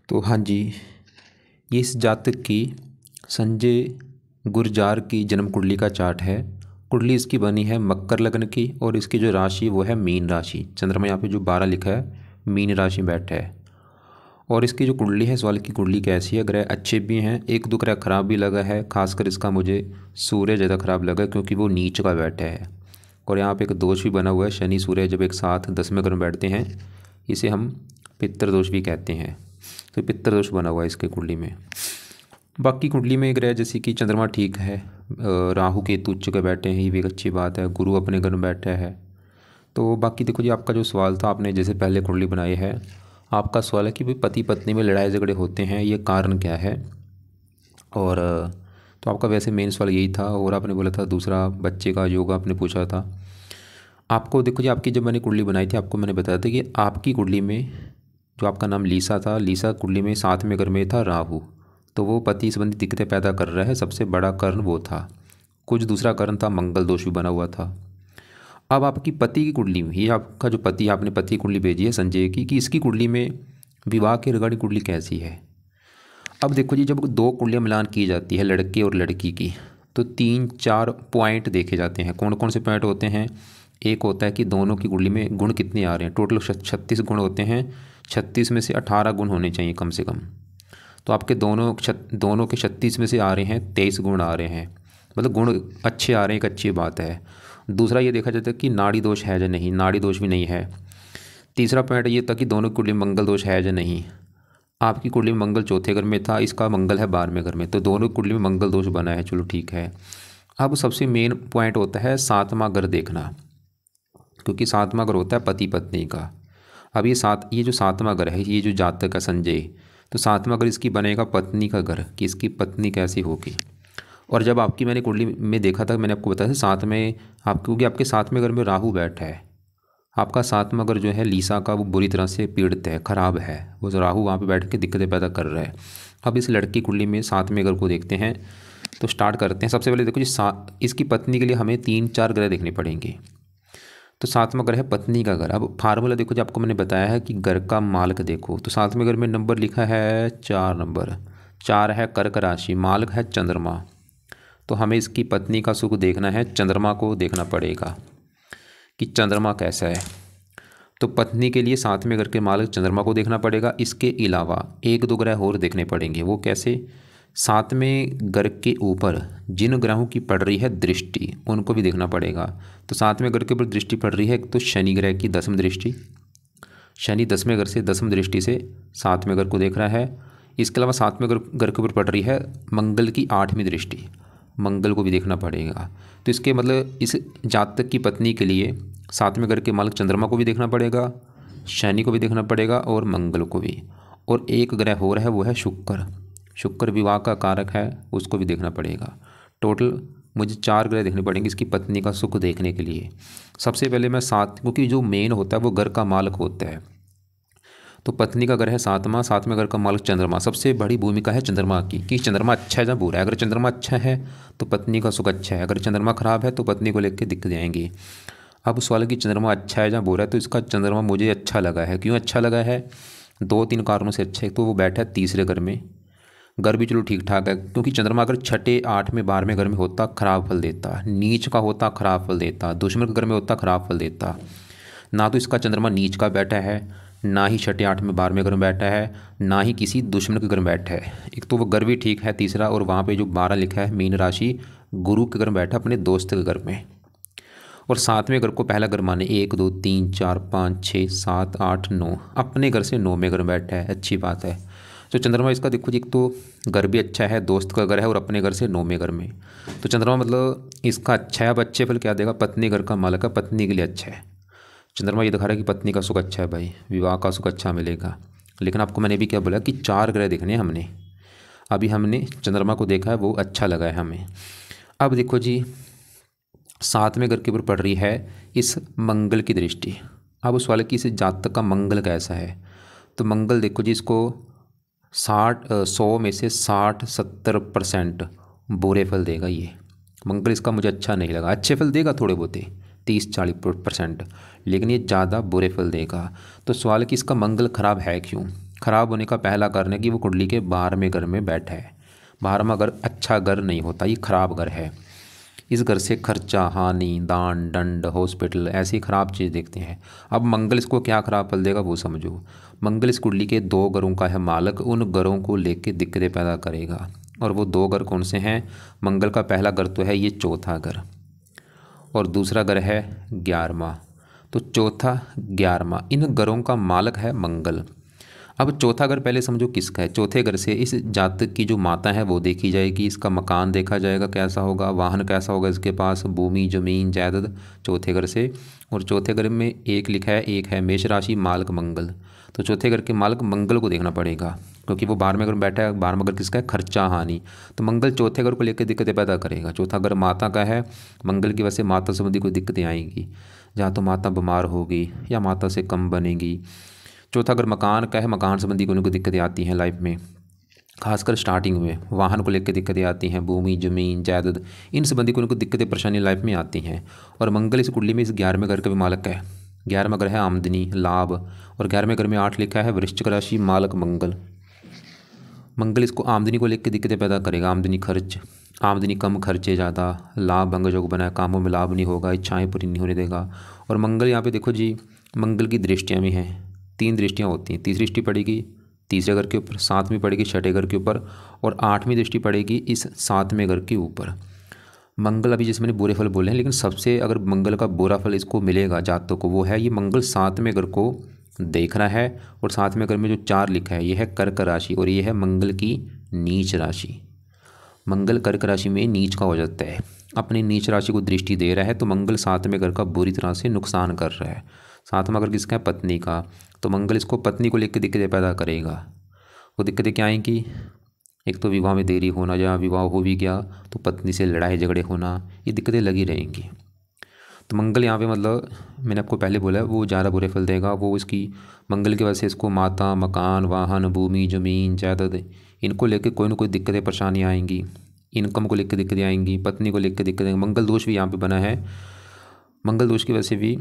तो हाँ जी, ये इस जातक की संजय गुर्जार की जन्म कुंडली का चार्ट है। कुंडली इसकी बनी है मकर लग्न की और इसकी जो राशि वो है मीन राशि। चंद्रमा यहाँ पे जो 12 लिखा है मीन राशि में बैठा है। और इसकी जो कुंडली है, सवाल की कुंडली कैसी है, ग्रह अच्छे भी हैं, एक दो ग्रह खराब भी लगा है। खासकर इसका मुझे सूर्य ज़्यादा खराब लगा क्योंकि वो नीच का बैठा है। और यहाँ पे एक दोष भी बना हुआ है, शनि सूर्य जब एक साथ 10वें घर में बैठते हैं इसे हम पितृदोष भी कहते हैं। तो पितृदोष बना हुआ है इसके कुंडली में। बाकी कुंडली में ग्रह जैसे कि चंद्रमा ठीक है, राहु केतु उच्च के बैठे हैं, ये भी एक अच्छी बात है। गुरु अपने घर में बैठा है। तो बाकी देखो जी, आपका जो सवाल था, आपने जैसे पहले कुंडली बनाई है, आपका सवाल है कि भाई पति पत्नी में लड़ाई झगड़े होते हैं, ये कारण क्या है। और तो आपका वैसे मेन सवाल यही था। और आपने बोला था दूसरा बच्चे का योगा आपने पूछा था। आपको देखो जी, आपकी जब मैंने कुंडली बनाई थी आपको मैंने बताया था कि आपकी कुंडली में जो आपका नाम लीसा था, लीसा कुंडली में 7वें घर में था राहु। तो वो पति संबंधी दिक्कतें पैदा कर रहा है, सबसे बड़ा कारण वो था। कुछ दूसरा कारण था, मंगल दोष भी बना हुआ था। अब आपकी पति की कुंडली में, ये आपका जो पति, आपने पति कुंडली भेजी है संजय की, कि इसकी कुंडली में विवाह के रिगार्डिंग कुंडली कैसी है। अब देखो जी, जब दो कुंडलियाँ मिलान की जाती है लड़के और लड़की की, तो 3-4 पॉइंट देखे जाते हैं। कौन कौन से पॉइंट होते हैं। एक होता है कि दोनों की कुंडली में गुण कितने आ रहे हैं। टोटल 36 गुण होते हैं, 36 में से 18 गुण होने चाहिए कम से कम। तो आपके दोनों के 36 में से आ रहे हैं 23 गुण आ रहे हैं, मतलब गुण अच्छे आ रहे हैं, एक अच्छी बात है। दूसरा ये देखा जाता है कि नाड़ी दोष है या नहीं, नाड़ी दोष भी नहीं है। तीसरा पॉइंट ये था कि दोनों की कुंडली में मंगल दोष है या नहीं। आपकी कुंडली में मंगल चौथे घर में था, इसका मंगल है 12वें घर में, तो दोनों की कुंडली में मंगल दोष बना है, चलो ठीक है। अब सबसे मेन पॉइंट होता है 7वां घर देखना, क्योंकि 7वां घर होता है पति पत्नी का। अब ये जो 7वां घर है, ये जो जातक है संजय, तो 7वां घर इसकी बनेगा पत्नी का घर, कि इसकी पत्नी कैसी होगी। और जब आपकी मैंने कुंडली में देखा था, मैंने आपको बताया था साथ में आप, क्योंकि आपके 7वें घर में राहु बैठा है। आपका 7वां घर जो है लीसा का, वो बुरी तरह से पीड़ित है, ख़राब है। वो जो राहु वहाँ पे बैठ के दिक्कतें पैदा कर रहा है। अब इस लड़की कुंडली में 7वें घर को देखते हैं। तो स्टार्ट करते हैं। सबसे पहले देखो जी, इसकी पत्नी के लिए हमें 3-4 ग्रह देखने पड़ेंगे। तो 7वां घर है पत्नी का घर। अब फार्मूला देखो जो आपको मैंने बताया है कि घर का मालक देखो, तो 7वें घर में नंबर लिखा है 4 नंबर, 4 है कर्क राशि, मालक है चंद्रमा। तो हमें इसकी पत्नी का सुख देखना है, चंद्रमा को देखना पड़ेगा कि चंद्रमा कैसा है। तो पत्नी के लिए 7वें घर के मालक चंद्रमा को देखना पड़ेगा। इसके अलावा 1-2 ग्रह और देखने पड़ेंगे। वो कैसे। 7वें घर के ऊपर जिन ग्रहों की पड़ रही है दृष्टि, उनको भी देखना पड़ेगा। तो 7वें घर के ऊपर दृष्टि पड़ रही है, तो शनि ग्रह की 10वीं दृष्टि, शनि 10वें घर से 10वीं दृष्टि से 7वें घर को देख रहा है। इसके अलावा 7वें घर के ऊपर पड़ रही है मंगल की 8वीं दृष्टि, मंगल को भी देखना पड़ेगा। तो इसके मतलब इस जातक की पत्नी के लिए 7वें घर के मालक चंद्रमा को भी देखना पड़ेगा, शनि को भी देखना पड़ेगा और मंगल को भी। और एक ग्रह हो रहा है वो है शुक्र, शुक्र विवाह का कारक है, उसको भी देखना पड़ेगा। टोटल मुझे 4 ग्रह देखने पड़ेंगे इसकी पत्नी का सुख देखने के लिए। सबसे पहले मैं क्योंकि जो मेन होता है वो घर का मालक होता है। तो पत्नी का घर है 7वें घर का मालक चंद्रमा। सबसे बड़ी भूमिका है चंद्रमा की, कि चंद्रमा अच्छा है या बुरा है। अगर चंद्रमा अच्छा है तो पत्नी का सुख अच्छा है, अगर चंद्रमा खराब है तो पत्नी को लेकर दिक्कत आएंगी। अब सवाल कि चंद्रमा अच्छा है या बुरा है, तो इसका चंद्रमा मुझे अच्छा लगा है। क्यों अच्छा लगा है। 2-3 कारणों से अच्छा है। तो वो बैठा है तीसरे घर में, घर भी चलो ठीक ठाक है, क्योंकि चंद्रमा अगर 6, 8, 12वें घर में होता खराब फल देता, नीच का होता खराब फल देता, दुश्मन के घर में होता खराब फल देता। ना तो इसका चंद्रमा नीच का बैठा है, ना ही 6, 8, 12वें घर में बैठा है, ना ही किसी दुश्मन के घर में बैठा है। एक तो वो घर भी ठीक है तीसरा, और वहाँ पे जो 12 लिखा है मीन राशि, गुरु के घर में बैठा, अपने दोस्त के घर में। और 7वें घर को पहला घर माने, 1, 2, 3, 4, 5, 6, 7, 8, 9, अपने घर से 9वें घर में बैठा है, अच्छी बात है। तो चंद्रमा इसका देखो जी, एक तो घर भी अच्छा है, दोस्त का घर है, और अपने घर से 9वें घर में। तो चंद्रमा मतलब इसका अच्छा है। अब अच्छे फल क्या देगा, पत्नी घर का मालक है, पत्नी के लिए अच्छा है। चंद्रमा ये दिखा रहा है कि पत्नी का सुख अच्छा है भाई, विवाह का सुख अच्छा मिलेगा। लेकिन आपको मैंने भी क्या बोला कि 4 ग्रह देखने हैं हमने। अभी हमने चंद्रमा को देखा है, वो अच्छा लगा है हमें। अब देखो जी, 7वें घर के ऊपर पड़ रही है इस मंगल की दृष्टि। अब उस वाले की इस जातक का मंगल कैसा है। तो मंगल देखो जी, इसको 100 में से 60-70% बुरे फल देगा ये मंगल। इसका मुझे अच्छा नहीं लगा। अच्छे फल देगा थोड़े बहुत, 30-40%, लेकिन ये ज़्यादा बुरे फल देगा। तो सवाल है कि इसका मंगल खराब है क्यों। खराब होने का पहला कारण है कि वो कुंडली के 12वें घर में बैठा है। 12वां घर अच्छा घर नहीं होता, ये खराब घर है। इस घर से खर्चा, हानि, दान, दंड, हॉस्पिटल ऐसी खराब चीज़ देखते हैं। अब मंगल इसको क्या खराब फल देगा वो समझो। मंगल इस कुंडली के 2 घरों का है मालक, उन घरों को लेके दिक्कतें पैदा करेगा। और वो 2 घर कौन से हैं? मंगल का पहला घर तो है ये चौथा घर, और दूसरा घर है 11वां। तो चौथा 11वां इन घरों का मालक है मंगल। अब चौथा घर पहले समझो किसका है। चौथे घर से इस जातक की जो माता है वो देखी जाएगी, इसका मकान देखा जाएगा कैसा होगा, वाहन कैसा होगा इसके पास, भूमि जमीन जायदाद चौथे घर से। और चौथे घर में एक लिखा है, एक है मेष राशि मालक मंगल। तो चौथे घर के मालक मंगल को देखना पड़ेगा, क्योंकि वो 12वें घर में बैठा है। 12वां घर किसका है? खर्चा हानि। तो मंगल चौथे घर को लेकर दिक्कतें पैदा करेगा। चौथा घर माता का है, मंगल की वजह से माता संबंधी कोई दिक्कतें आएंगी, जहाँ तो माता बीमार होगी या माता से कम बनेगी। चौथा अगर मकान का है, मकान संबंधी कोई दिक्कतें आती हैं लाइफ में, खासकर स्टार्टिंग में वाहन को लेकर दिक्कतें आती हैं, भूमि जमीन जायदाद इन संबंधी कोई दिक्कतें परेशानी लाइफ में आती हैं। और मंगल इस कुंडली में इस 11वें घर का भी मालक है। 11वां घर है आमदनी लाभ, और 11वें घर में 8 लिखा है वृश्चिक राशि मालक मंगल। मंगल इसको आमदनी को लेकर दिक्कतें पैदा करेगा, आमदनी खर्च, आमदनी कम खर्चे ज़्यादा, लाभ भंग योग बनाए, कामों में लाभ नहीं होगा, इच्छाएं पूरी नहीं होने देगा। और मंगल यहाँ पे देखो जी, मंगल की दृष्टियाँ भी हैं, 3 दृष्टियाँ होती हैं। तीसरी दृष्टि पड़ेगी तीसरे घर के ऊपर, 7वीं पड़ेगी छठे घर के ऊपर, और 8वीं दृष्टि पड़ेगी इस 7वें घर के ऊपर। मंगल अभी जैसे मैंने बुरे फल बोले हैं, लेकिन सबसे अगर मंगल का बुरा फल इसको मिलेगा जातकों को वो है ये मंगल 7वें घर को देख रहा है। और 7वें घर में जो 4 लिखा है ये है कर्क राशि, और ये है मंगल की नीच राशि। मंगल कर्क राशि में नीच का हो जाता है, अपनी नीच राशि को दृष्टि दे रहा है। तो मंगल 7वें घर का बुरी तरह से नुकसान कर रहा है। 7वां घर किसका है? पत्नी का। तो मंगल इसको पत्नी को लेकर दिक्कतें पैदा करेगा। वो दिक्कतें क्या आएंगी? एक तो विवाह में देरी होना, या विवाह हो भी गया तो पत्नी से लड़ाई झगड़े होना, ये दिक्कतें लगी रहेंगी। तो मंगल यहाँ पे मतलब मैंने आपको पहले बोला है वो ज़्यादा बुरे फल देगा। वो इसकी मंगल की वजह से इसको माता मकान वाहन भूमि जमीन जायदाद इनको लेकर कोई ना कोई दिक्कतें परेशानियाँ आएंगी, इनकम को लेकर दिक्कतें आएंगी, पत्नी को लेकर दिक्कतें। मंगल दोष भी यहाँ पे बना है, मंगल दोष की वजह से भी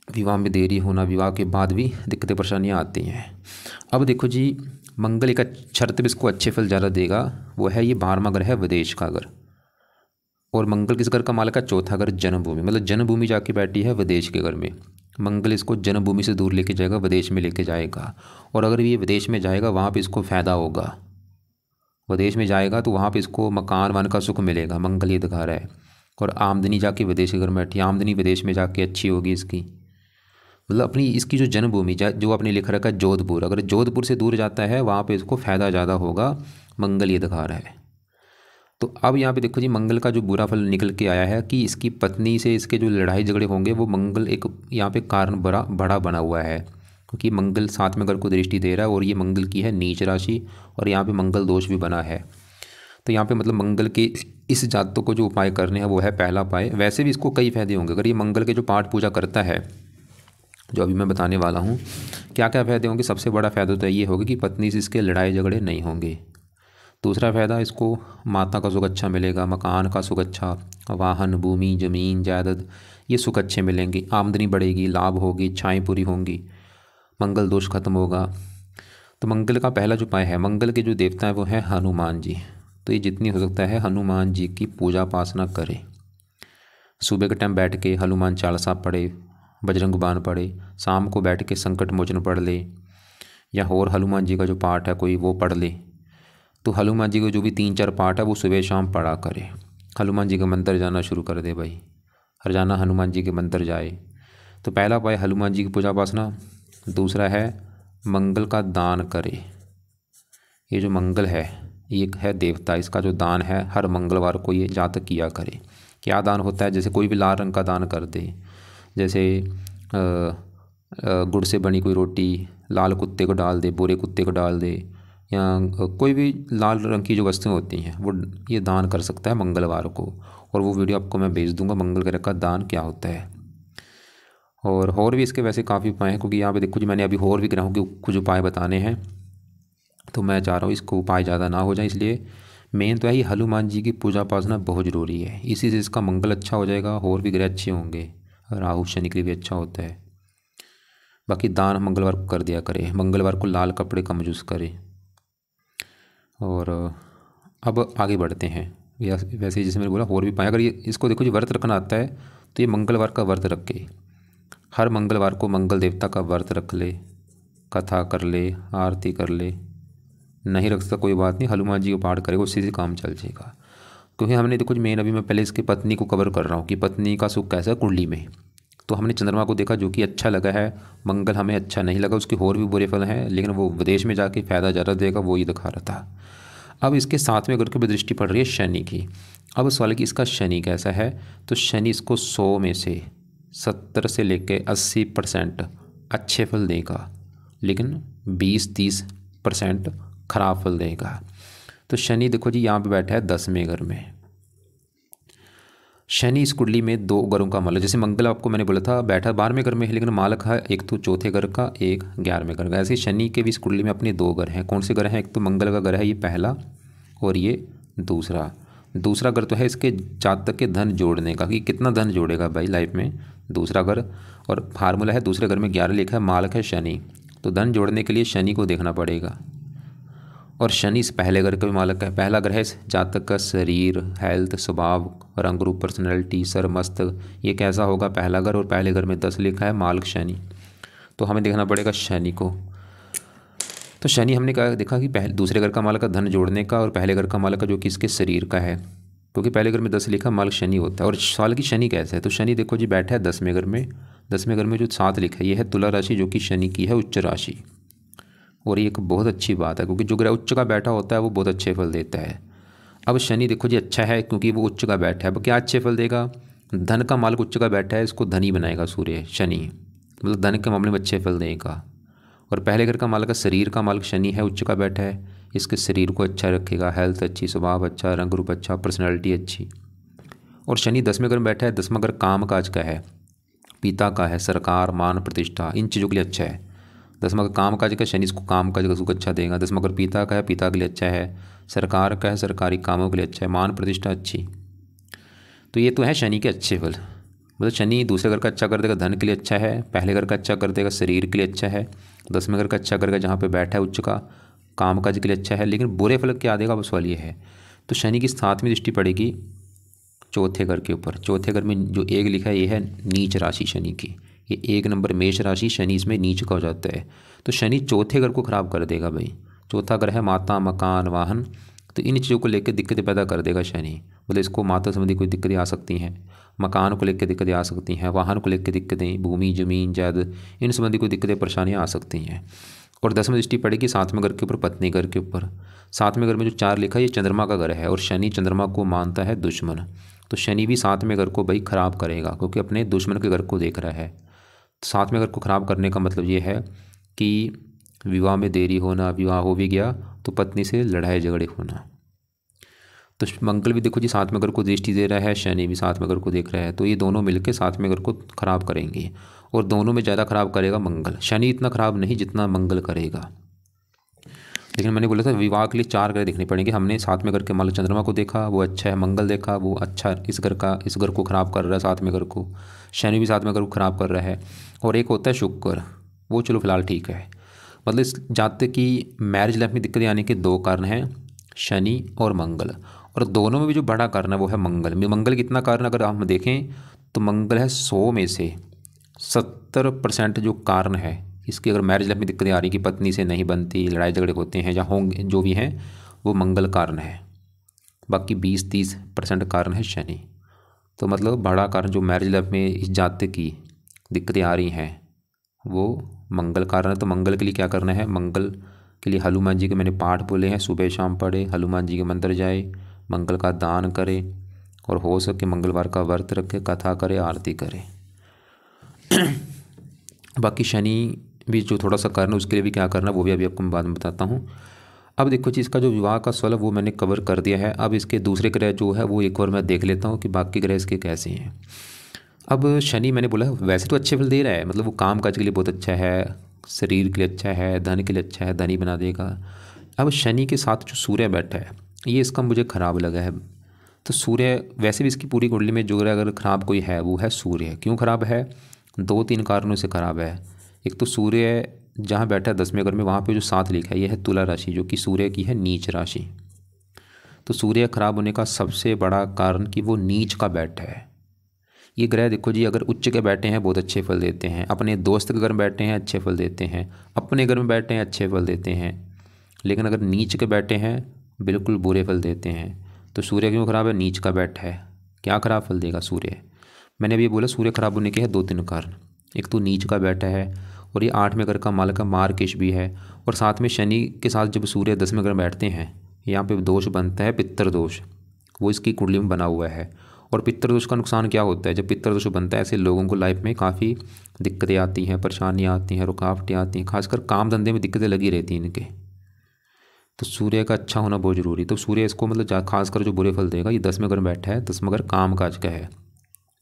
विवाह में देरी होना, विवाह के बाद भी दिक्कतें परेशानियाँ आती हैं। अब देखो जी, मंगल एक शर्त भी इसको अच्छे फल ज़्यादा देगा, वो है ये 12वां घर है विदेश का घर। और मंगल किस घर का मालक है? चौथा घर जन्मभूमि, मतलब जन्मभूमि जाके बैठी है विदेश के घर में। मंगल इसको जन्मभूमि से दूर लेके जाएगा, विदेश में लेके जाएगा। और अगर ये विदेश में जाएगा वहाँ पे इसको फ़ायदा होगा, विदेश में जाएगा तो वहाँ पे इसको मकान वन का सुख मिलेगा, मंगल ये दिखा रहा है। और आमदनी जाके विदेश के घर में बैठी, आमदनी विदेश में जाके अच्छी होगी इसकी, मतलब अपनी इसकी जो जन्मभूमि जो आपने लिख रखा है जोधपुर, अगर जोधपुर से दूर जाता है वहाँ पे इसको फ़ायदा ज़्यादा होगा, मंगल ये दिखा रहा है। तो अब यहाँ पे देखो जी, मंगल का जो बुरा फल निकल के आया है कि इसकी पत्नी से इसके जो लड़ाई झगड़े होंगे वो मंगल एक यहाँ पे कारण बड़ा बना हुआ है, क्योंकि मंगल 7वें घर को दृष्टि दे रहा है और ये मंगल की है नीच राशि, और यहाँ पे मंगल दोष भी बना है। तो यहाँ पे मतलब मंगल के इस जातकों को जो उपाय करने हैं वो है पहला उपाय। वैसे भी इसको कई फायदे होंगे अगर ये मंगल के जो पाठ पूजा करता है, जो अभी मैं बताने वाला हूँ क्या क्या फ़ायदे होंगे। सबसे बड़ा फ़ायदा तो ये होगा कि पत्नी से इसके लड़ाई झगड़े नहीं होंगे। दूसरा फ़ायदा, इसको माता का सुख अच्छा मिलेगा, मकान का सुख अच्छा, वाहन भूमि जमीन जायदाद ये सुख अच्छे मिलेंगे, आमदनी बढ़ेगी, लाभ होगी, इच्छाएँ पूरी होंगी, मंगल दोष खत्म होगा। तो मंगल का पहला जो उपाय है, मंगल के जो देवता है वो है हनुमान जी। तो ये जितनी हो सकता है हनुमान जी की पूजा उपासना करें। सुबह के टाइम बैठ के हनुमान चालीसा पढ़े, बजरंग बाण पढ़े, शाम को बैठ के संकट मोचन पढ़ ले, या और हनुमान जी का जो पाठ है कोई वो पढ़ ले। तो हनुमान जी के जो भी 3-4 पाठ है वो सुबह शाम पढ़ा करे। हनुमान जी के मंदिर जाना शुरू कर दे भाई, हर जाना हनुमान जी के मंदिर जाए। तो पहला उपाय हनुमान जी की पूजा उपासना। दूसरा है मंगल का दान करे। ये जो मंगल है ये है देवता, इसका जो दान है हर मंगलवार को ये जातक किया करे। क्या दान होता है? जैसे कोई भी लाल रंग का दान कर दे, जैसे गुड़ से बनी कोई रोटी लाल कुत्ते को डाल दे, बुरे कुत्ते को डाल दे, या कोई भी लाल रंग की जो वस्तुएं होती हैं वो ये दान कर सकता है मंगलवार को। और वो वीडियो आपको मैं भेज दूंगा मंगल ग्रह का दान क्या होता है। और भी इसके वैसे काफ़ी उपाय हैं, क्योंकि यहाँ पे देखो जी मैंने अभी और भी ग्रहों के कुछ उपाय बताने हैं, तो मैं चाह रहा हूँ इसको उपाय ज़्यादा ना हो जाए, इसलिए मेन तो है ही हनुमान जी की पूजा उपासना बहुत ज़रूरी है। इसी से इसका मंगल अच्छा हो जाएगा, और भी ग्रह अच्छे होंगे, राहु शनि के लिए भी अच्छा होता है। बाकी दान मंगलवार को कर दिया करे, मंगलवार को लाल कपड़े कम यूज़ करे। और अब आगे बढ़ते हैं। वैसे जैसे मैंने बोला और भी पाए, अगर ये इसको देखो जी व्रत रखना आता है तो ये मंगलवार का व्रत रखे, हर मंगलवार को मंगल देवता का व्रत रख ले, कथा कर ले, आरती कर ले। नहीं रख सकता कोई बात नहीं, हनुमान जी को पाठ करेगा, उससे से काम चल जाएगा। क्योंकि हमने देखो मेन अभी मैं पहले इसकी पत्नी को कवर कर रहा हूँ कि पत्नी का सुख कैसा है कुंडली में। तो हमने चंद्रमा को देखा जो कि अच्छा लगा है, मंगल हमें अच्छा नहीं लगा, उसके और भी बुरे फल हैं, लेकिन वो विदेश में जाके फ़ायदा ज़्यादा देगा, वो ही दिखा रहा था। अब इसके 7वें घर की दृष्टि पड़ रही है शनि की। अब सवाल कि इसका शनि कैसा है, तो शनि इसको 100 में से 70 से लेकर 80% अच्छे फल देगा, लेकिन 20-30% खराब फल देगा। तो शनि देखो जी यहाँ पे बैठा है 10वें घर में। शनि इस कुंडली में 2 घरों का मालक, जैसे मंगल आपको मैंने बोला था बैठा 12वें घर में है, लेकिन मालक है एक तो 4थे घर का, एक 11वें घर का। ऐसे शनि के भी इस कुंडली में अपने 2 घर हैं। कौन से घर हैं, एक तो मंगल का घर है ये पहला, और ये दूसरा घर तो है इसके जातक के धन जोड़ने का, कि कितना धन जोड़ेगा भाई लाइफ में दूसरा घर। और फार्मूला है दूसरे घर में 11 लिखा है, मालक है शनि, तो धन जोड़ने के लिए शनि को देखना पड़ेगा। और शनि इस पहले घर का भी मालक है। पहला घर है इस जातक का शरीर, हेल्थ, स्वभाव, रंग रूप, पर्सनैलिटी, सर, मस्तक, ये कैसा होगा पहला घर। और पहले घर में 10 लिखा है, मालक शनि, तो हमें देखना पड़ेगा शनि को। तो शनि हमने कहा देखा कि दूसरे घर का मालक का धन जोड़ने का, और पहले घर का मालक का जो कि इसके शरीर का है, क्योंकि पहले घर में 10 लिखा मालक शनि होता है। और साल की शनि कैसा है, तो शनि देखो जी बैठा है 10वें घर में। 10वें घर में जो 7 लिखा है ये है तुला राशि, जो कि शनि की है उच्च राशि। और ये एक बहुत अच्छी बात है, क्योंकि जो ग्रह उच्च का बैठा होता है वो बहुत अच्छे फल देता है। अब शनि देखो जी अच्छा है क्योंकि वो उच्च का बैठा है। अब क्या अच्छे फल देगा, धन का मालक उच्च का बैठा है, इसको धनी बनाएगा सूर्य शनि, मतलब धन के मामले में अच्छे फल देगा। और पहले घर का मालक शरीर का मालक शनि है, उच्च का बैठा है, इसके शरीर को अच्छा रखेगा, हेल्थ अच्छी, स्वभाव अच्छा, रंग रूप अच्छा, पर्सनैलिटी अच्छी। और शनि 10वें घर में बैठा है, 10वां घर काम काज का है, पिता का है, सरकार, मान, प्रतिष्ठा, इन चीज़ों के लिए अच्छा है। 10वां का काम काज का, शनि इसको काम काज का सुख अच्छा देगा। 10वां घर पिता का है, पिता के लिए अच्छा है, सरकार का है, सरकारी कामों के लिए अच्छा है, मान प्रतिष्ठा अच्छी। तो ये तो है शनि के अच्छे फल। मतलब शनि दूसरे घर का अच्छा कर देगा, धन के लिए अच्छा है, पहले घर का अच्छा कर देगा, शरीर के लिए अच्छा है, 10वें घर का अच्छा करेगा जहाँ पे बैठा है उच्च का, काम काज के लिए अच्छा है। लेकिन बुरे फल क्या देगा बस सवाल ये है। तो शनि की 7वीं दृष्टि पड़ेगी 4थे घर के ऊपर। 4थे घर में जो 1 लिखा है ये है नीच राशि शनि की, ये 1 नंबर मेष राशि, शनि इसमें नीच का हो जाता है। तो शनि 4थे घर को खराब कर देगा भाई। 4था घर है माता, मकान, वाहन, तो इन चीज़ों को लेकर दिक्कतें पैदा कर देगा शनि। मतलब इसको माता संबंधी कोई दिक्कतें आ सकती हैं, मकान को लेकर दिक्कतें आ सकती हैं, वाहन को लेकर दिक्कतें, भूमि जमीन जायदाद इन संबंधी कोई दिक्कतें परेशानियाँ आ सकती हैं। और 10वीं दृष्टि पड़ेगी 7वें घर के ऊपर, पत्नी घर के ऊपर। 7वें घर में जो 4 लिखा है ये चंद्रमा का घर है, और शनि चंद्रमा को मानता है दुश्मन। तो शनि भी 7वें घर को भाई खराब करेगा, क्योंकि अपने दुश्मन के घर को देख रहा है। 7वें घर को खराब करने का मतलब ये है कि विवाह में देरी होना, विवाह हो भी गया तो पत्नी से लड़ाई झगड़े होना। तो मंगल भी देखो जी 7वें घर को दृष्टि दे रहा है, शनि भी 7वें घर को देख रहा है, तो ये दोनों मिलकर 7वें घर को खराब करेंगे। और दोनों में ज़्यादा खराब करेगा मंगल, शनि इतना खराब नहीं जितना मंगल करेगा। लेकिन मैंने बोला था विवाह के लिए 4 ग्रह देखने पड़ेंगे। हमने 7वें घर के मालक चंद्रमा को देखा, वो अच्छा है, मंगल देखा वो अच्छा, इस घर को खराब कर रहा है 7वें घर को, शनि भी 7वें घर को खराब कर रहा है। और एक होता है शुक्र, वो चलो फिलहाल ठीक है। मतलब इस जातक की मैरिज लाइफ में दिक्कतें आने के 2 कारण हैं, शनि और मंगल। और दोनों में भी जो बड़ा कारण है वो है मंगल। मंगल कितना कारण अगर हम देखें तो मंगल है 100 में से 70% जो कारण है इसकी, अगर मैरिज लाइफ में दिक्कतें आ रही कि पत्नी से नहीं बनती, लड़ाई झगड़े होते हैं या होंगे जो भी हैं, वो मंगल कारण है। बाकी 20-30% कारण है शनि। तो मतलब बड़ा कारण जो मैरिज लाइफ में इस जातक की दिक्कतें आ रही हैं वो मंगल कारण है। तो मंगल के लिए क्या करना है, मंगल के लिए हनुमान जी के मैंने पाठ बोले हैं, सुबह शाम पढ़े, हनुमान जी के मंदिर जाए, मंगल का दान करे, और हो सके मंगलवार का व्रत रखे, कथा करे, आरती करे। बाकी शनि भी जो थोड़ा सा कारण है उसके लिए भी क्या करना वो भी अभी आपको मैं बाद में बताता हूँ। अब देखो जी इसका जो विवाह का सवाल है वो मैंने कवर कर दिया है। अब इसके दूसरे ग्रह जो है वो एक बार मैं देख लेता हूँ कि बाकी ग्रह इसके कैसे हैं। अब शनि मैंने बोला वैसे तो अच्छे फल दे रहा है, मतलब वो काम काज के लिए बहुत अच्छा है, शरीर के लिए अच्छा है, धन के लिए अच्छा है, धनी बना देगा। अब शनि के साथ जो सूर्य बैठा है ये इसका मुझे ख़राब लगा है। तो सूर्य वैसे भी इसकी पूरी कुंडली में जो अगर ख़राब कोई है वो है सूर्य। क्यों ख़राब है, 2-3 कारणों से ख़राब है। एक तो सूर्य जहाँ बैठा है 10वें घर में, वहाँ पे जो 7 लिखा है ये है तुला राशि, जो कि सूर्य की है नीच राशि। तो सूर्य खराब होने का सबसे बड़ा कारण कि वो नीच का बैठा है। ये ग्रह देखो जी, अगर उच्च के बैठे हैं बहुत अच्छे फल देते हैं, अपने दोस्त के घर में बैठे हैं अच्छे फल देते हैं, अपने घर में बैठे हैं अच्छे फल देते हैं, लेकिन अगर नीच के बैठे हैं बिल्कुल बुरे फल देते हैं। तो सूर्य क्यों खराब है? नीच का बैठा है, क्या खराब फल देगा सूर्य? मैंने अभी बोला सूर्य खराब होने के है 2-3 कारण। एक तो नीच का बैठा है, और ये 8वें घर का मालक का मार्केश भी है, और साथ में शनि के साथ जब सूर्य 10वें घर में बैठते हैं, यहाँ पे दोष बनता है पितर दोष, वो इसकी कुंडली में बना हुआ है। और पितर दोष का नुकसान क्या होता है? जब पितर दोष बनता है ऐसे लोगों को लाइफ में काफ़ी दिक्कतें आती हैं, परेशानियाँ आती हैं, रुकावटें आती हैं, खासकर काम धंधे में दिक्कतें लगी रहती हैं इनके। तो सूर्य का अच्छा होना बहुत ज़रूरी। तो सूर्य इसको मतलब खासकर जो बुरे फल देगा, ये 10वें घर में बैठा है, 10वां घर काम काज का है।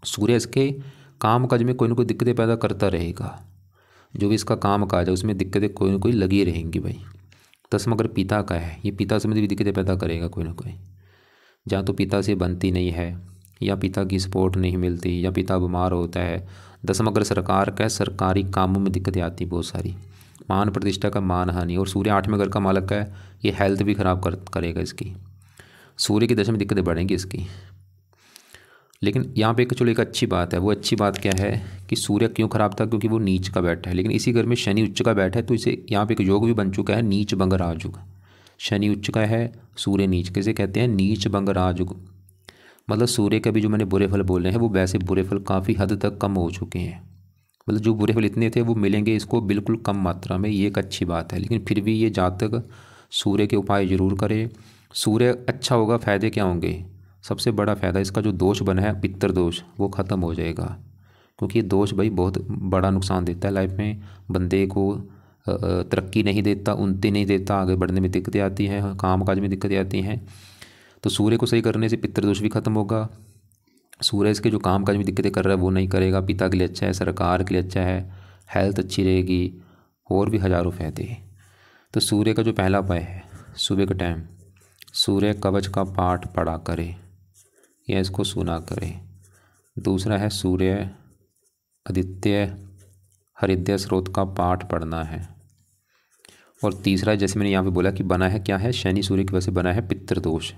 सूर्य इसके काम काज में कोई ना कोई दिक्कतें पैदा करता रहेगा, जो भी इसका काम काज है उसमें दिक्कतें कोई ना कोई लगी रहेंगी भाई। 10वां घर पिता का है, ये पिता से भी दिक्कतें पैदा करेगा कोई ना कोई, जहाँ तो पिता से बनती नहीं है, या पिता की सपोर्ट नहीं मिलती, या पिता बीमार होता है। 10वां घर सरकार का है, सरकारी कामों में दिक्कतें आती बहुत सारी, मान प्रतिष्ठा का मान हानि। और सूर्य 8वें घर का मालक है, ये हेल्थ भी खराब करेगा इसकी, सूर्य की दशा में दिक्कतें बढ़ेंगी इसकी। लेकिन यहाँ पे चलो एक अच्छी बात है, वो अच्छी बात क्या है कि सूर्य क्यों खराब था? क्योंकि वो नीच का बैठा है, लेकिन इसी घर में शनि उच्च का बैठा है, तो इसे यहाँ पे एक योग भी बन चुका है, नीच भंग राजयोग। शनि उच्च का है, सूर्य नीच, कैसे कहते हैं? नीच भंग राजयोग। मतलब सूर्य के भी जो मैंने बुरे फल बोले हैं, वो वैसे बुरे फल काफ़ी हद तक कम हो चुके हैं। मतलब जो बुरे फल इतने थे वो मिलेंगे इसको बिल्कुल कम मात्रा में, ये एक अच्छी बात है। लेकिन फिर भी ये जातक सूर्य के उपाय जरूर करे। सूर्य अच्छा होगा, फ़ायदे क्या होंगे? सबसे बड़ा फ़ायदा इसका जो दोष बना है पितर दोष, वो ख़त्म हो जाएगा। क्योंकि ये दोष भाई बहुत बड़ा नुकसान देता है लाइफ में, बंदे को तरक्की नहीं देता, उन्नति नहीं देता, आगे बढ़ने में दिक्कतें आती हैं, काम काज में दिक्कतें आती हैं। तो सूर्य को सही करने से पितर दोष भी खत्म होगा। सूर्य इसके जो काम काज में दिक्कतें कर रहा है वो नहीं करेगा, पिता के लिए अच्छा है, सरकार के लिए अच्छा है, हेल्थ अच्छी रहेगी, और भी हज़ारों फायदे। तो सूर्य का जो पहला उपाय है, सुबह का टाइम सूर्य कवच का पाठ पढ़ा करे या इसको सुना करें। दूसरा है सूर्य आदित्य हृदय स्रोत का पाठ पढ़ना है। और तीसरा जैसे मैंने यहाँ पे बोला कि बना है क्या है, शनि सूर्य की वजह से बना है पितृ दोष,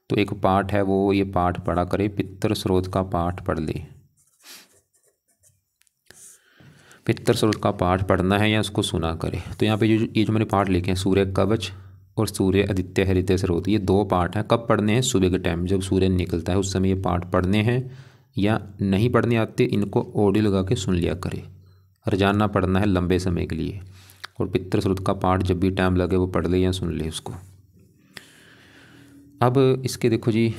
तो एक पाठ है वो ये पाठ पढ़ा करे, पितृ स्रोत का पाठ पढ़ ले। पितृ स्रोत का पाठ पढ़ना है या उसको सुना करे। तो यहाँ पे ये जो मैंने पाठ लिखे हैं, सूर्य कवच और सूर्य आदित्य हृदय स्रोत, ये 2 पाठ हैं। कब पढ़ने हैं? सुबह के टाइम जब सूर्य निकलता है उस समय ये पाठ पढ़ने हैं, या नहीं पढ़ने आते इनको ऑडियो लगा के सुन लिया करे। रोजाना पढ़ना है लंबे समय के लिए। और पितृ स्रोत का पाठ जब भी टाइम लगे वो पढ़ ले या सुन ले उसको। अब इसके देखो जी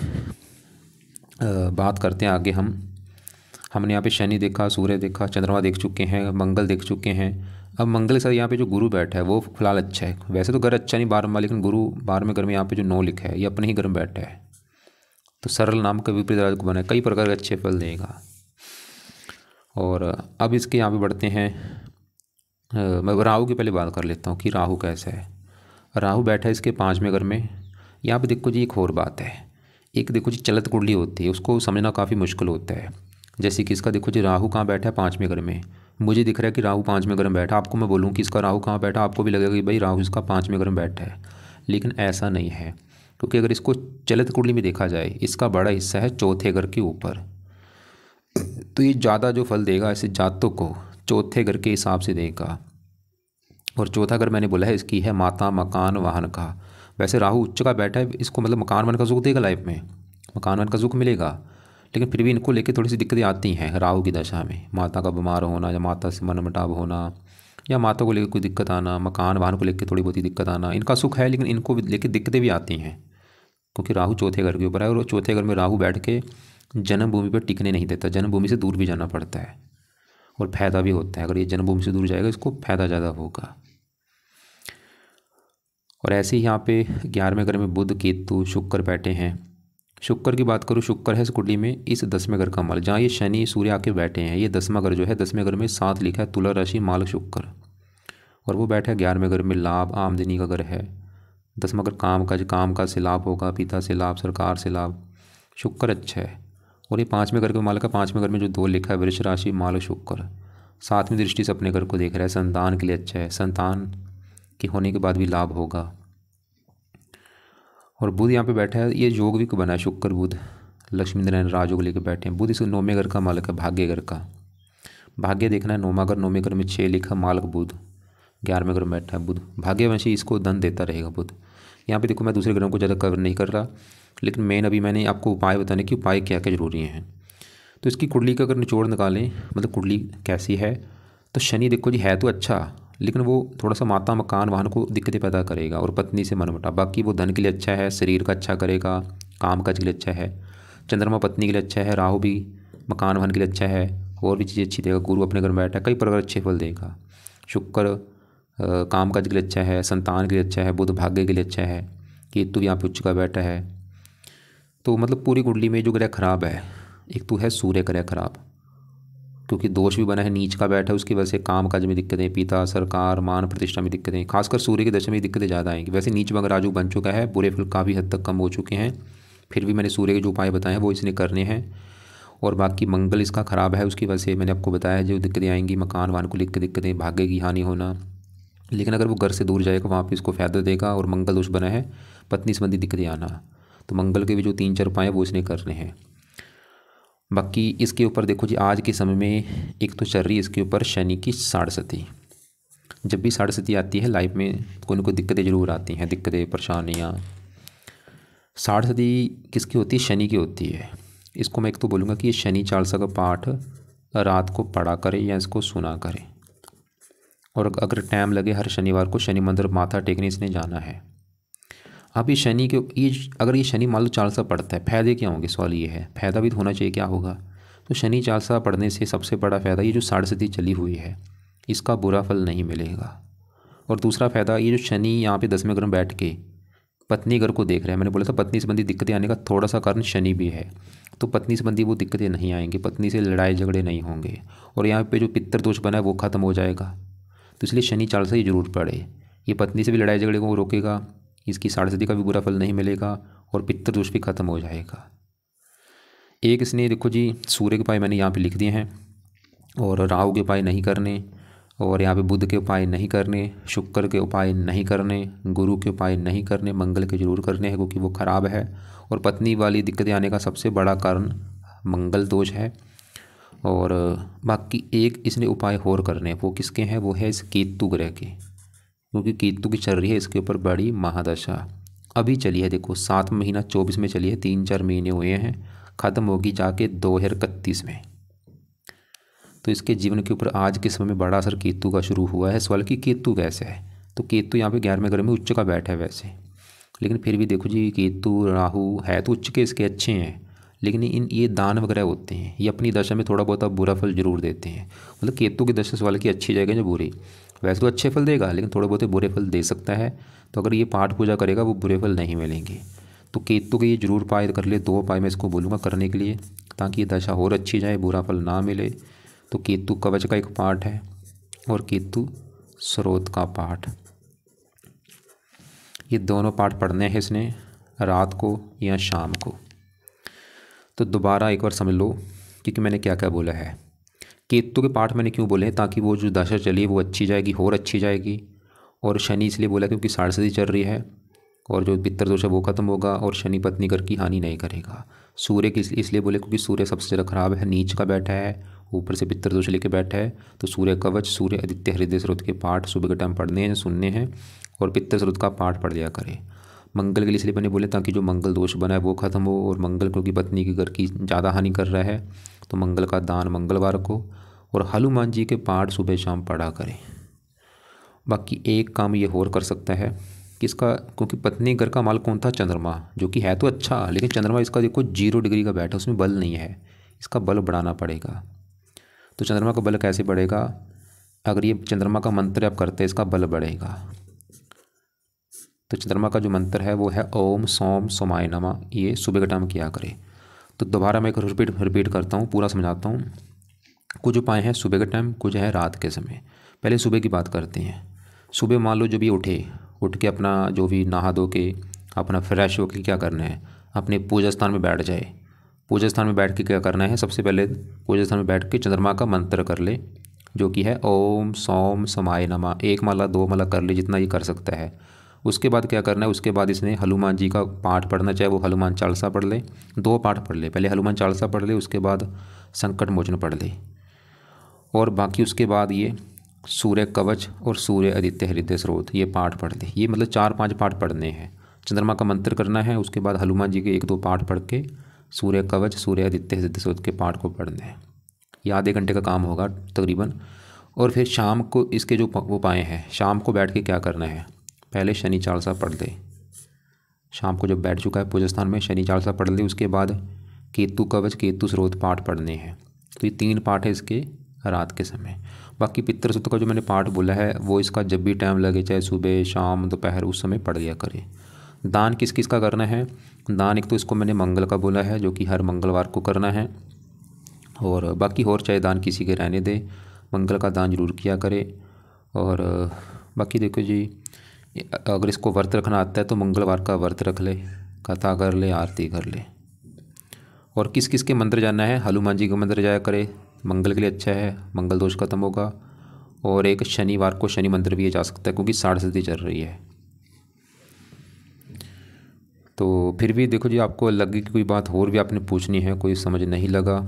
बात करते हैं आगे। हमने यहाँ पे शनि देखा, सूर्य देखा, चंद्रमा देख चुके हैं, मंगल देख चुके हैं। अब मंगल के साथ यहाँ पे जो गुरु बैठा है वो फिलहाल अच्छा है। वैसे तो घर अच्छा नहीं 12वां, लेकिन गुरु 12वें घर में यहाँ पे जो 9 लिखा है ये अपने ही घर में बैठा है, तो सरल नाम का विपरीत राजयोग बना है, कई प्रकार के अच्छे फल देगा। और अब इसके यहाँ पे बढ़ते हैं, मैं राहु की पहले बात कर लेता हूँ कि राहु कैसा है। राहु बैठा है इसके 5वें घर में। यहाँ पे देखो जी एक और बात है, एक देखो जी चलत कुंडली होती है, उसको समझना काफ़ी मुश्किल होता है। जैसे कि इसका देखो जी राहु कहाँ बैठा है? 5वें घर में। मुझे दिख रहा है कि राहु 5वें घर में बैठा, आपको मैं बोलूँ कि इसका राहु कहाँ बैठा, आपको भी लगेगा कि भाई राहु इसका 5वें घर में बैठा है, लेकिन ऐसा नहीं है। क्योंकि अगर इसको चलित कुंडली में देखा जाए, इसका बड़ा हिस्सा है 4थे घर के ऊपर, तो ये ज़्यादा जो फल देगा ऐसे जातकों को 4थे घर के हिसाब से देगा। और 4था घर मैंने बोला है इसकी है माता मकान वाहन का। वैसे राहु उच्च का बैठा है, इसको मतलब मकान वाहन का सुख देगा, लाइफ में मकान वाहन का सुख मिलेगा, लेकिन फिर भी इनको लेके थोड़ी सी दिक्कतें आती हैं राहु की दशा में। माता का बीमार होना, या माता से मनमुटाव होना, या माता को लेकर कोई दिक्कत आना, मकान वाहन को लेकर थोड़ी बहुत ही दिक्कत आना। इनका सुख है लेकिन इनको लेकर दिक्कतें भी आती हैं, क्योंकि राहु 4थे घर के ऊपर है। और 4थे घर में राहु बैठ के जन्मभूमि पर टिकने नहीं देता, जन्मभूमि से दूर भी जाना पड़ता है, और फायदा भी होता है। अगर ये जन्मभूमि से दूर जाएगा इसको फायदा ज़्यादा होगा। और ऐसे ही यहाँ पे 11वें घर में बुध केतु शुक्र बैठे हैं। शुक्र की बात करूँ, शुक्र है इस कुंडली में इस 10वें घर का माल, जहाँ ये शनि सूर्य आके बैठे हैं। ये 10वां घर जो है, 10वें घर में 7 लिखा है, तुला राशि माल शुक्र, और वो बैठा है 11वें घर में, लाभ आमदनी का घर है। 10वां घर काम काज से लाभ होगा, पिता से लाभ, सरकार से लाभ, शुक्र अच्छा है। और ये 5वें घर के माल का 5वें घर में जो 2 लिखा है वृष राशि माल शुक्र, सातवीं दृष्टि से अपने घर को देख रहा है, संतान के लिए अच्छा है, संतान के होने के बाद भी लाभ होगा। और बुध यहाँ पे बैठा है, ये योग भी बना है, शुक्र बुध लक्ष्मी नारायण राजयोग लेके बैठे हैं। बुध इस 9वें घर का मालक है, भाग्य घर का। भाग्य देखना है, 9वां घर, 9वें घर में 6 लिखा, मालक बुध। 11वें घर में बैठा है बुध, भाग्यवंशी, इसको धन देता रहेगा बुध। यहाँ पे देखो मैं दूसरे ग्रहों को ज़्यादा कवर नहीं कर रहा, लेकिन मेन अभी मैंने आपको उपाय बताने कि उपाय क्या क्या जरूरी हैं। तो इसकी कुंडली का अगर निचोड़ निकालें, मतलब कुंडली कैसी है, तो शनि देखो जी है तो अच्छा, लेकिन वो थोड़ा सा माता मकान वाहन को दिक्कतें पैदा करेगा और पत्नी से मनमुटाव। बाकी वो धन के लिए अच्छा है, शरीर का अच्छा करेगा, काम काज के लिए अच्छा है। चंद्रमा पत्नी के लिए अच्छा है, राहु भी मकान वाहन के लिए अच्छा है, और भी चीज़ें अच्छी देगा। गुरु अपने घर में बैठा है, कई प्रकार अच्छे फल देगा। शुक्र काम काज के लिए अच्छा है, संतान के लिए अच्छा है, बुध भाग्य के लिए अच्छा है, केतु यहाँ पे उच्च का बैठा है। तो मतलब पूरी कुंडली में जो ग्रह खराब है, एक तो है सूर्य ग्रह खराब, क्योंकि दोष भी बना है, नीच का बैठा है, उसकी वजह से काम काज में दिक्कतें, पिता सरकार मान प्रतिष्ठा में दिक्कतें, खासकर सूर्य की दशा में दिक्कतें ज़्यादा आएंगी। वैसे नीच में राजू बन चुका है, बुरे फल काफ़ी हद तक कम हो चुके हैं, फिर भी मैंने सूर्य के जो उपाय बताए हैं वो इसने करने हैं। और बाकी मंगल इसका ख़राब है, उसकी वजह से मैंने आपको बताया जो दिक्कतें आएंगी, मकान वाहन को लेकर दिक्कतें, भाग्य की हानि होना। लेकिन अगर वो घर से दूर जाएगा वहाँ पे इसको फ़ायदा देगा। और मंगल दोष बना है, पत्नी संबंधी दिक्कतें आना, तो मंगल के भी जो 3-4 उपाय हैं वो इसने करने हैं। बाकी इसके ऊपर देखो जी, आज के समय में एक तो चल रही है इसके ऊपर शनि की साढ़सती। जब भी साढ़सती आती है लाइफ में कोई ना कोई दिक्कतें ज़रूर आती हैं, दिक्कतें परेशानियाँ। साढ़सती किसकी होती है? शनि की होती है। इसको मैं एक तो बोलूँगा कि ये शनि चालीसा का पाठ रात को पढ़ा करें या इसको सुना करें। और अगर टाइम लगे हर शनिवार को शनि मंदिर माथा टेकने इसने जाना है। अब ये शनि के अगर ये शनि मान लो चालीसा पढ़ता है, फ़ायदे क्या होंगे? सवाल ये है, फ़ायदा भी तो होना चाहिए, क्या होगा? तो शनि चालीसा पढ़ने से सबसे बड़ा फ़ायदा, ये जो साढ़सती चली हुई है इसका बुरा फल नहीं मिलेगा। और दूसरा फ़ायदा, ये जो शनि यहाँ पे 10वें घर में बैठ के पत्नी घर को देख रहे हैं, मैंने बोला था पत्नी संबंधी दिक्कतें आने का थोड़ा सा कारण शनि भी है, तो पत्नी संबंधी वो दिक्कतें नहीं आएंगी, पत्नी से लड़ाई झगड़े नहीं होंगे। और यहाँ पे जो पितृ दोष बना है वो ख़त्म हो जाएगा। तो इसलिए शनि चालीसा ही जरूर पड़े, ये पत्नी से भी लड़ाई झगड़े को रोकेगा, इसकी साढ़सती का भी बुरा फल नहीं मिलेगा और पितृ दोष भी खत्म हो जाएगा। एक इसने देखो जी, सूर्य के उपाय मैंने यहाँ पे लिख दिए हैं, और राहु के उपाय नहीं करने, और यहाँ पे बुध के उपाय नहीं करने, शुक्र के उपाय नहीं करने, गुरु के उपाय नहीं करने, मंगल के जरूर करने हैं क्योंकि वो ख़राब है। और पत्नी वाली दिक्कतें आने का सबसे बड़ा कारण मंगल दोष है। और बाकी एक इसने उपाय और करने, वो किसके हैं? वो है इस केतु ग्रह के, क्योंकि केतु की चल रही है इसके ऊपर बड़ी महादशा, अभी चली है। देखो 7 महीना 24 में चली है, 3-4 महीने हुए हैं, ख़त्म होगी जाके 2031 में। तो इसके जीवन के ऊपर आज के समय में बड़ा असर केतु का शुरू हुआ है। सवाल कि केतु कैसे है? तो केतु यहाँ पे 11वें घर में उच्च का बैठा है वैसे, लेकिन फिर भी देखो जी, केतु राहु है तो उच्च के इसके अच्छे हैं, लेकिन ये दान वगैरह होते हैं, ये अपनी दशा में थोड़ा बहुत बुरा फल जरूर देते हैं। मतलब केतु की दशा सवाल की अच्छी जाएगी जो बुरी, वैसे तो अच्छे फल देगा लेकिन थोड़े बहुत बुरे फल दे सकता है। तो अगर ये पाठ पूजा करेगा वो बुरे फल नहीं मिलेंगे। तो केतु के ये जरूर उपाय कर ले, 2 उपाय मैं इसको बोलूँगा करने के लिए, ताकि ये दशा और अच्छी जाए, बुरा फल ना मिले। तो केतु कवच का एक पाठ है और केतु स्रोत का पाठ, ये दोनों पाठ पढ़ने हैं इसने रात को या शाम को। तो दोबारा एक बार समझ लो क्योंकि मैंने क्या क्या बोला है। केतु के पाठ मैंने क्यों बोले हैं? ताकि वो जो दशा चली है वो अच्छी जाएगी, और अच्छी जाएगी। और शनि इसलिए बोला क्योंकि साढ़सती चल रही है, और जो पितृ दोष है वो खत्म होगा, और शनि पत्नी घर की हानि नहीं करेगा। सूर्य की इसलिए बोले क्योंकि सूर्य सबसे ज़्यादा खराब है, नीच का बैठा है, ऊपर से पितृ दोष लेके बैठा है। तो सूर्य कवच, सूर्य आदित्य हृदय स्रोत के पाठ सुबह के टाइम पढ़ने हैं, सुनने हैं, और पितृ स्रोत का पाठ पढ़ लिया करें। मंगल के लिए इसलिए मैंने बोले ताकि जो मंगल दोष बना है वो खत्म हो, और मंगल क्योंकि पत्नी के घर की ज़्यादा हानि कर रहा है, तो मंगल का दान मंगलवार को, और हनुमान जी के पाठ सुबह शाम पढ़ा करें। बाकी एक काम ये और कर सकता है किसका, क्योंकि पत्नी घर का माल कौन था? चंद्रमा, जो कि है तो अच्छा, लेकिन चंद्रमा इसका देखो 0 डिग्री का बैठा, उसमें बल नहीं है, इसका बल बढ़ाना पड़ेगा। तो चंद्रमा का बल कैसे बढ़ेगा? अगर ये चंद्रमा का मंत्र आप करते हैं इसका बल बढ़ेगा। तो चंद्रमा का जो मंत्र है वो है ओम सोम सोमाय नमः, ये सुबह का टाइम किया करें। तो दोबारा मैं एक रिपीट करता हूँ, पूरा समझाता हूँ। कुछ उपाय हैं सुबह के टाइम, कुछ है रात के समय। पहले सुबह की बात करते हैं। सुबह मान लो जब भी उठ के अपना जो भी नहा धो के अपना फ्रेश होकर क्या करना है, अपने पूजा स्थान में बैठ जाए। पूजा स्थान में बैठ के क्या करना है? सबसे पहले पूजा स्थान में बैठ के चंद्रमा का मंत्र कर ले, जो कि है ओम सोम समाय नमः। 1 माला 2 माला कर ले, जितना ये कर सकता है। उसके बाद क्या करना है, उसके बाद इसने हनुमान जी का पाठ पढ़ना, चाहे वो हनुमान चालीसा पढ़ ले, 2 पाठ पढ़ ले, पहले हनुमान चालीसा पढ़ ले, उसके बाद संकट मोचन पढ़ ले, और बाकी उसके बाद ये सूर्य कवच और सूर्य आदित्य हृदय स्रोत ये पाठ पढ़ ले। ये मतलब 4-5 पाठ पढ़ने हैं। चंद्रमा का मंत्र करना है, उसके बाद हनुमान जी के 1-2 पाठ पढ़ के सूर्य कवच सूर्य आदित्य हृदय स्रोत के पाठ को पढ़ने हैं। ये आधे घंटे का काम होगा तकरीबन। और फिर शाम को इसके जो वो पाए हैं, शाम को बैठ के क्या करना है, पहले शनि चालीसा पढ़ ले। शाम को जब बैठ चुका है पूजा स्थान में, शनि चालीसा पढ़ ले, उसके बाद केतु कवच केतु स्रोत पाठ पढ़ने हैं। तो ये 3 पाठ है इसके रात के समय। बाकी पितृ सूक्त का जो मैंने पाठ बोला है वो इसका जब भी टाइम लगे, चाहे सुबह शाम दोपहर, उस समय पढ़ लिया करे। दान किस किस का करना है, दान एक तो इसको मैंने मंगल का बोला है, जो कि हर मंगलवार को करना है, और बाकी और चाहे दान किसी के रहने दे, मंगल का दान जरूर किया करे। और बाकी देखो जी, अगर इसको व्रत रखना आता है तो मंगलवार का व्रत रख ले, कथा कर ले, आरती कर ले। और किस किस के मंदिर जाना है, हनुमान जी के मंदिर जाया करे, मंगल के लिए अच्छा है, मंगल दोष खत्म होगा। और एक शनिवार को शनि मंदिर भी जा सकता है, क्योंकि 60 चल रही है। तो फिर भी देखो जी, आपको लगी कि कोई बात और भी आपने पूछनी है, कोई समझ नहीं लगा,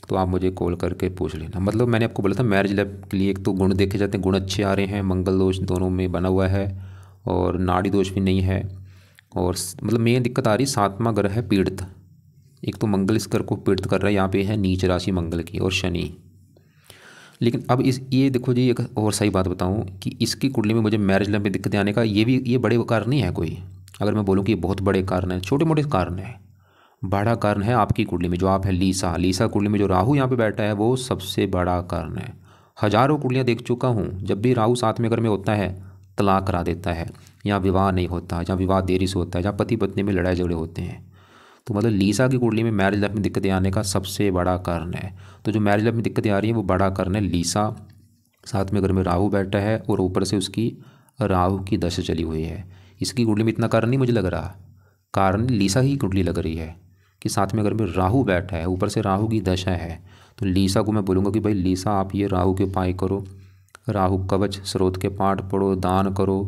तो आप मुझे कॉल करके पूछ लेना। मतलब मैंने आपको बोला था मैरिज लाइफ के लिए एक तो गुण देखे जाते हैं, गुण अच्छे आ रहे हैं, मंगल दोष दोनों में बना हुआ है, और नाड़ी दोष भी नहीं है। और मतलब मेन दिक्कत आ रही 7वां ग्रह है पीड़ित। एक तो मंगल इस ग्रह को पीड़ित कर रहा है, यहाँ पे है नीच राशि मंगल की, और शनि। लेकिन अब ये देखो जी, एक और सही बात बताऊँ कि इसकी कुंडली में मुझे मैरिज लाइफ में दिक्कतें आने का ये बड़े कारण नहीं है कोई। अगर मैं बोलूँ कि ये बहुत बड़े कारण हैं, छोटे मोटे कारण हैं, बड़ा कारण है आपकी कुंडली में जो आप है लीसा कुंडली में जो राहु यहाँ पे बैठा है, वो सबसे बड़ा कारण है। हजारों कुंडलियाँ देख चुका हूँ, जब भी राहु 7वें घर में होता है तलाक करा देता है, या विवाह नहीं होता, जहाँ विवाह देरी से होता है, जहाँ पति पत्नी में लड़ाई झगड़े होते हैं। तो मतलब लीसा की कुंडली में मैरिज लाइफ में दिक्कतें आने का सबसे बड़ा कारण है। तो जो मैरिज लाइफ में दिक्कतें आ रही हैं वो बड़ा कारण है लीसा। 7वें घर में राहु बैठा है, और ऊपर से उसकी राहु की दशा चली हुई है। इसकी कुंडली में इतना कारण नहीं मुझे लग रहा, कारण लीसा ही कुंडली लग रही है कि 7वें घर में राहु बैठा है, ऊपर से राहु की दशा है। तो लीसा को मैं बोलूँगा कि भाई लीसा आप ये राहु के उपाय करो, राहु कवच स्रोत के पाठ पढ़ो, दान करो,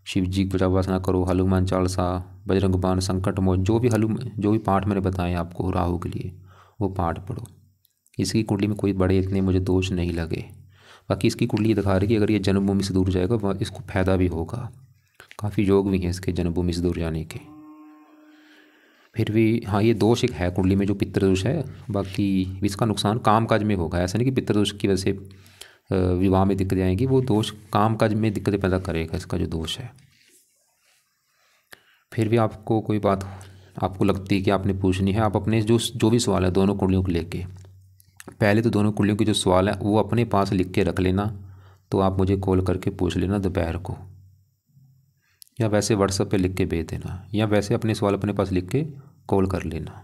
शिव जी की पूजा उपासना करो, हनुमान चालीसा, बजरंग बाण, संकट मोचन, जो भी पाठ मैंने बताए आपको राहु के लिए, वो पाठ पढ़ो। इसकी कुंडली में कोई बड़े इतने मुझे दोष नहीं लगे। बाकी इसकी कुंडली ये दिखा रही कि अगर ये जन्मभूमि से दूर जाएगा इसको फायदा भी होगा, काफ़ी योग भी हैं इसके जन्मभूमि से दूर जाने के। फिर भी हाँ, ये दोष एक है कुंडली में जो पितृदोष है। बाकी इसका नुकसान कामकाज में होगा, ऐसा नहीं कि पितृदोष की वजह से विवाह में दिक्कतें आएंगी, वो दोष कामकाज में दिक्कतें पैदा करेगा इसका जो दोष है। फिर भी आपको कोई बात आपको लगती है कि आपने पूछनी है, आप अपने जो भी सवाल है दोनों कुंडलियों को लेके, पहले तो दोनों कुंडलियों के जो सवाल है वो अपने पास लिख के रख लेना। तो आप मुझे कॉल करके पूछ लेना दोपहर को, या वैसे व्हाट्सएप पे लिख के भेज देना, या वैसे अपने सवाल अपने पास लिख के कॉल कर लेना।